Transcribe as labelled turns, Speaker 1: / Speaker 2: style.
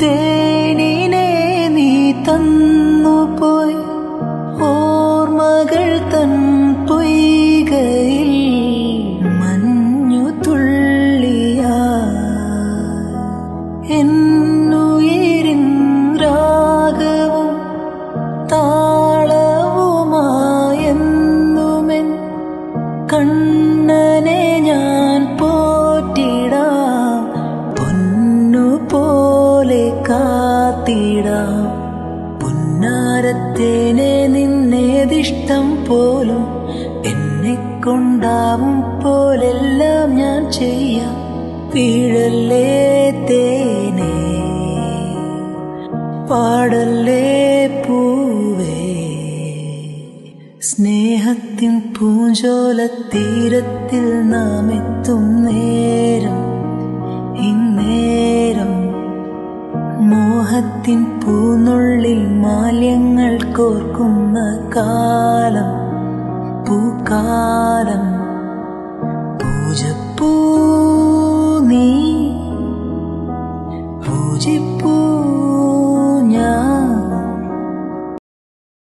Speaker 1: തേനിനെ നീ തന്നുപോയി ഓർമ്മകൾ തൻ പൊയ്കയിൽ മഞ്ഞു തുള്ളിയാ എന്നുയിരിൻ രാഗവും താളവുമായെന്നുമെൻ കണ്ണനെ ഞാൻ പോറ്റിടാം പൊന്നുപോലെ കാത്തിടാം പുന്നാരത്തേനെ നിന്നേതിഷ്ടം പോലും എന്നെ കൊണ്ടാവും പോലെല്ലാം ഞാൻ ചെയ്യാം വീഴല്ലേ തേനേ പാടല്ലേ പൂവേ സ്നേഹത്തിൻ പൂഞ്ചോലത്തീരത്തിൽ നാം എത്തും നേരം ഇന്നേരം മോഹത്തിൻ പൂനുള്ളിൽ മാല്യങ്ങൾ കോർക്കുന്ന കാലം പൂക്കാലം പൂജപ്പൂ നീ പൂജിപ്പൂ